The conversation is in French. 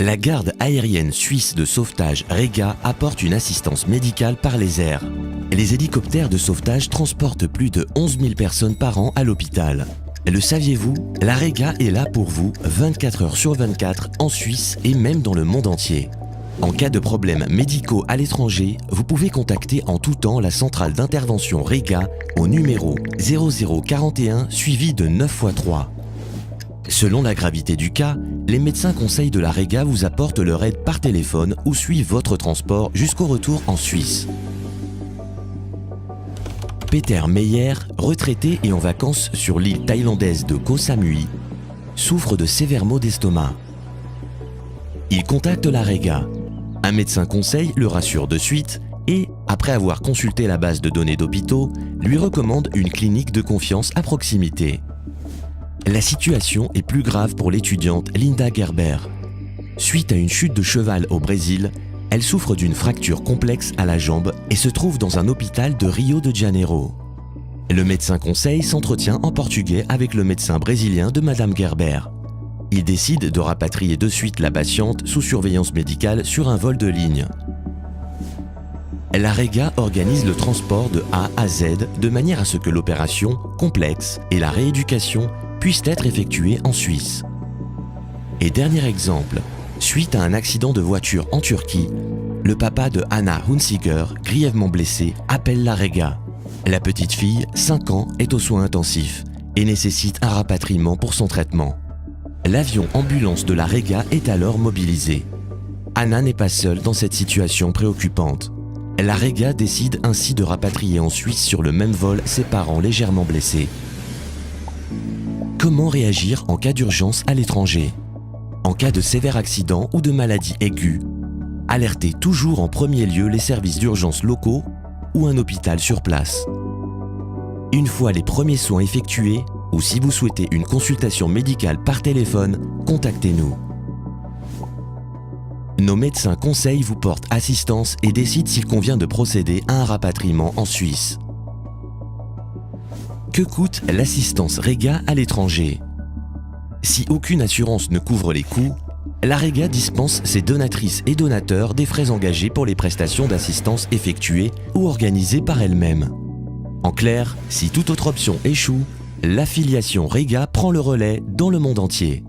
La garde aérienne suisse de sauvetage Rega apporte une assistance médicale par les airs. Les hélicoptères de sauvetage transportent plus de 11 000 personnes par an à l'hôpital. Le saviez-vous? La Rega est là pour vous 24 heures sur 24 en Suisse et même dans le monde entier. En cas de problèmes médicaux à l'étranger, vous pouvez contacter en tout temps la centrale d'intervention Rega au numéro 0041 suivi de 9 x 3. Selon la gravité du cas, les médecins conseils de la Rega vous apportent leur aide par téléphone ou suivent votre transport jusqu'au retour en Suisse. Peter Meyer, retraité et en vacances sur l'île thaïlandaise de Koh Samui, souffre de sévères maux d'estomac. Il contacte la Rega. Un médecin conseil le rassure de suite et, après avoir consulté la base de données d'hôpitaux, lui recommande une clinique de confiance à proximité. La situation est plus grave pour l'étudiante Linda Gerber. Suite à une chute de cheval au Brésil, elle souffre d'une fracture complexe à la jambe et se trouve dans un hôpital de Rio de Janeiro. Le médecin conseil s'entretient en portugais avec le médecin brésilien de Madame Gerber. Il décide de rapatrier de suite la patiente sous surveillance médicale sur un vol de ligne. La Rega organise le transport de A à Z de manière à ce que l'opération, complexe, et la rééducation puissent être effectuées en Suisse. Et dernier exemple, suite à un accident de voiture en Turquie, le papa de Anna Hunziger, grièvement blessé, appelle la Rega. La petite fille, 5 ans, est aux soins intensifs et nécessite un rapatriement pour son traitement. L'avion ambulance de la Rega est alors mobilisé. Anna n'est pas seule dans cette situation préoccupante. La Rega décide ainsi de rapatrier en Suisse sur le même vol ses parents légèrement blessés. Comment réagir en cas d'urgence à l'étranger? En cas de sévère accident ou de maladie aiguë, alertez toujours en premier lieu les services d'urgence locaux ou un hôpital sur place. Une fois les premiers soins effectués, ou si vous souhaitez une consultation médicale par téléphone, contactez-nous. Nos médecins conseils vous portent assistance et décident s'il convient de procéder à un rapatriement en Suisse. Que coûte l'assistance Rega à l'étranger? Si aucune assurance ne couvre les coûts, la Rega dispense ses donatrices et donateurs des frais engagés pour les prestations d'assistance effectuées ou organisées par elle-même. En clair, si toute autre option échoue, l'affiliation Rega prend le relais dans le monde entier.